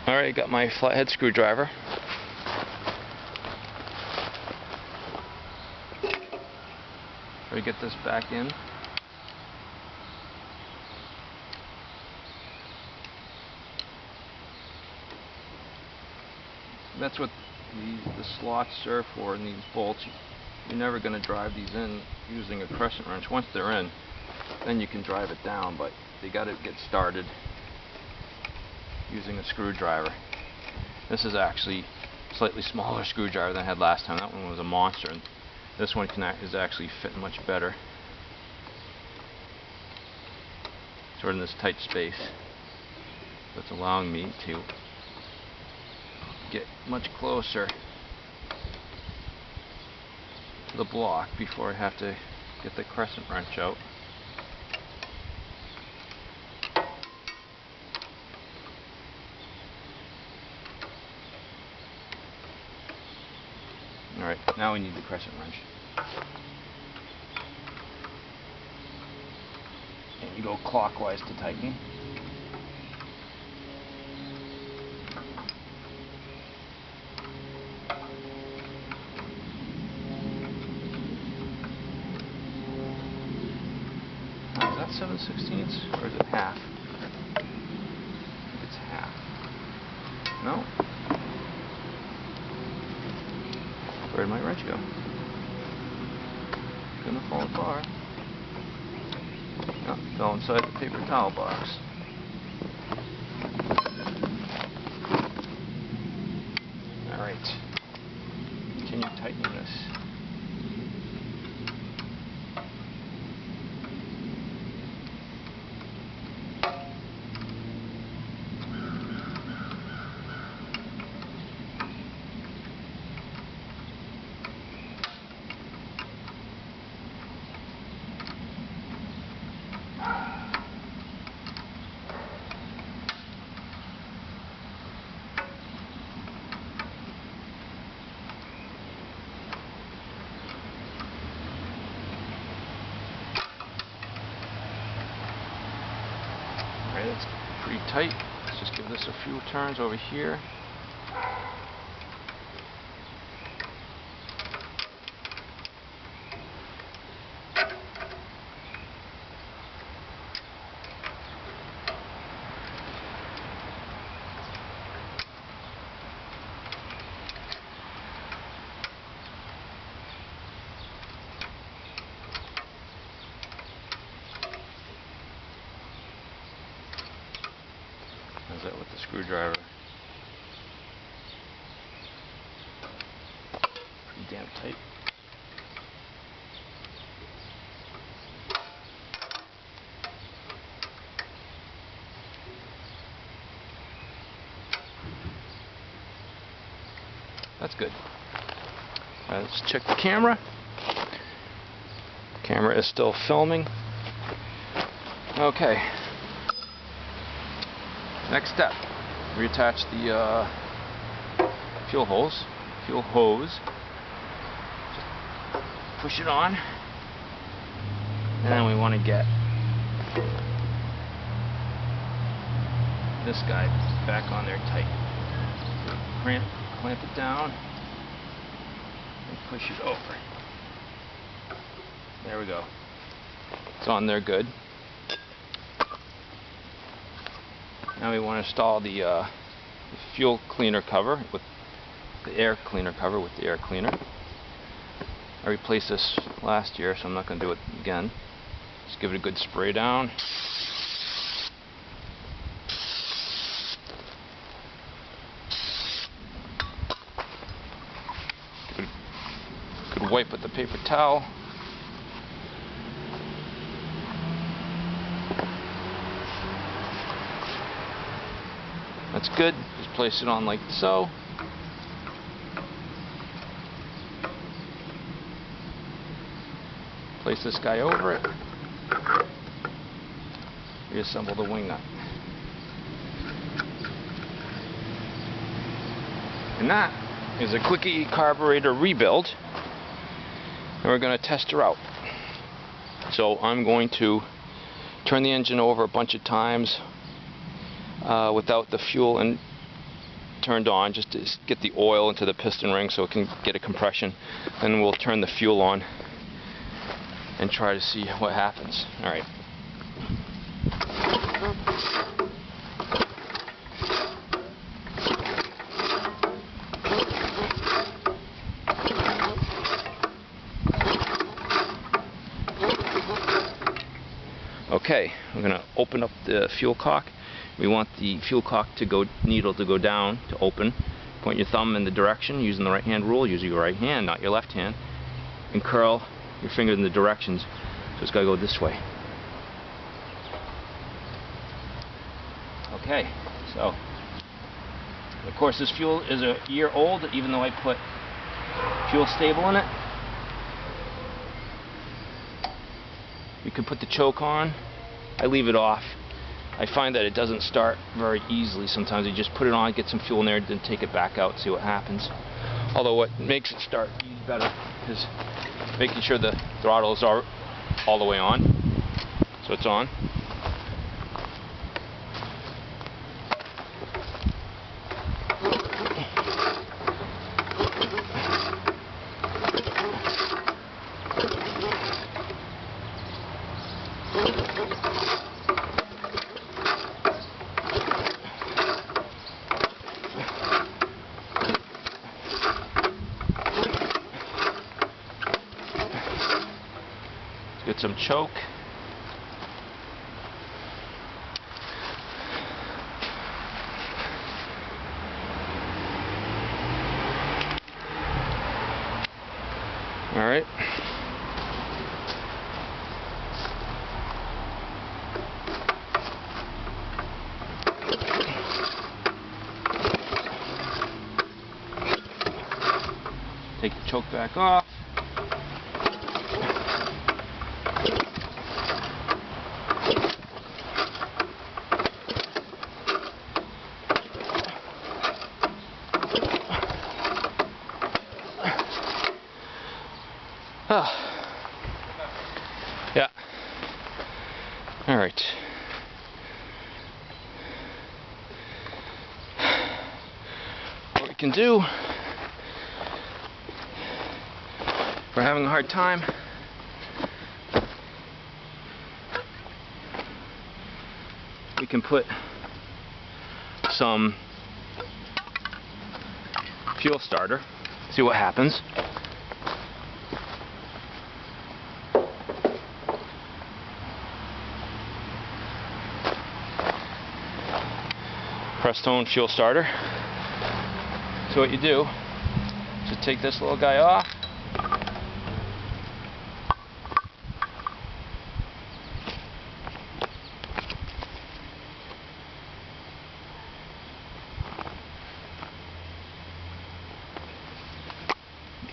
Alright, got my flathead screwdriver. Try to get this back in. That's what the slots serve for in these bolts. You're never going to drive these in using a crescent wrench. Once they're in, then you can drive it down, but you got to get started using a screwdriver. This is actually a slightly smaller screwdriver than I had last time. That one was a monster, and this one is actually fitting much better. Sort of in this tight space. That's allowing me to get much closer to the block before I have to get the crescent wrench out. Alright, now we need the crescent wrench. And you go clockwise to tighten. Is that 7/16 or is it half? I think it's half. No? Where did my wrench go? It's gonna fall apart. No, it fell inside the paper towel box. Alright. Continue tightening this. Alright, that's pretty tight. Let's just give this a few turns over here. How's that with the screwdriver? Pretty damn tight. That's good. Alright, let's check the camera. Camera is still filming. Okay. Next step, reattach the fuel hose. Just push it on, and then we want to get this guy back on there tight. Clamp it down and push it over. There we go. It's on there good. Now we want to install the fuel cleaner cover with the air cleaner cover with the air cleaner. I replaced this last year, so I'm not going to do it again. Just give it a good spray down. Good wipe with the paper towel. That's good. Just place it on like so. Place this guy over it. Reassemble the wing nut. And that is a quickie carburetor rebuild. And we're going to test her out. So I'm going to turn the engine over a bunch of times without the fuel turned on just to get the oil into the piston ring so it can get a compression. Then we'll turn the fuel on and try to see what happens. Alright. Okay, we're going to open up the fuel cock. We want the fuel cock needle to go down to open. Point your thumb in the direction using the right hand rule. Use your right hand, not your left hand, and curl your finger in the directions. So it's got to go this way. Okay, so of course this fuel is a year old, even though I put fuel stable in it. You can put the choke on. I leave it off. I find that it doesn't start very easily sometimes. You just put it on, get some fuel in there, then take it back out, see what happens. Although what makes it start better is making sure the throttles are all the way on. So it's on. Get some choke. All right. Take the choke back off. Yeah. All right. What we can do, if we're having a hard time, we can put some fuel starter, see what happens. Prestone fuel starter. So what you do is you take this little guy off,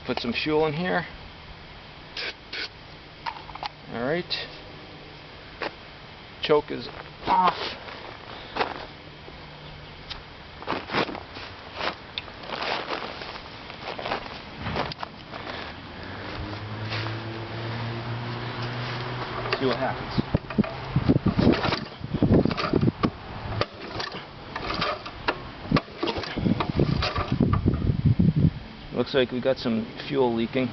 put some fuel in here. Alright, choke is off. See what happens. Looks like we got some fuel leaking.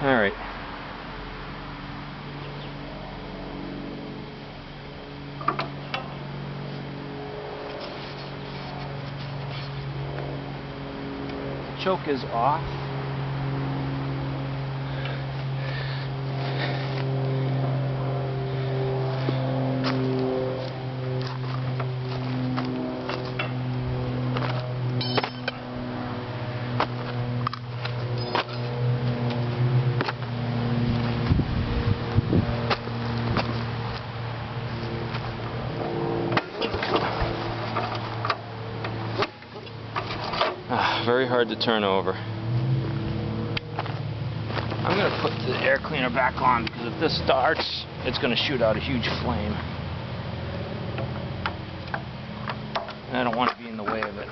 All right. Choke is off. Very hard to turn over. I'm going to put the air cleaner back on because if this starts, it's going to shoot out a huge flame. And I don't want to be in the way of it.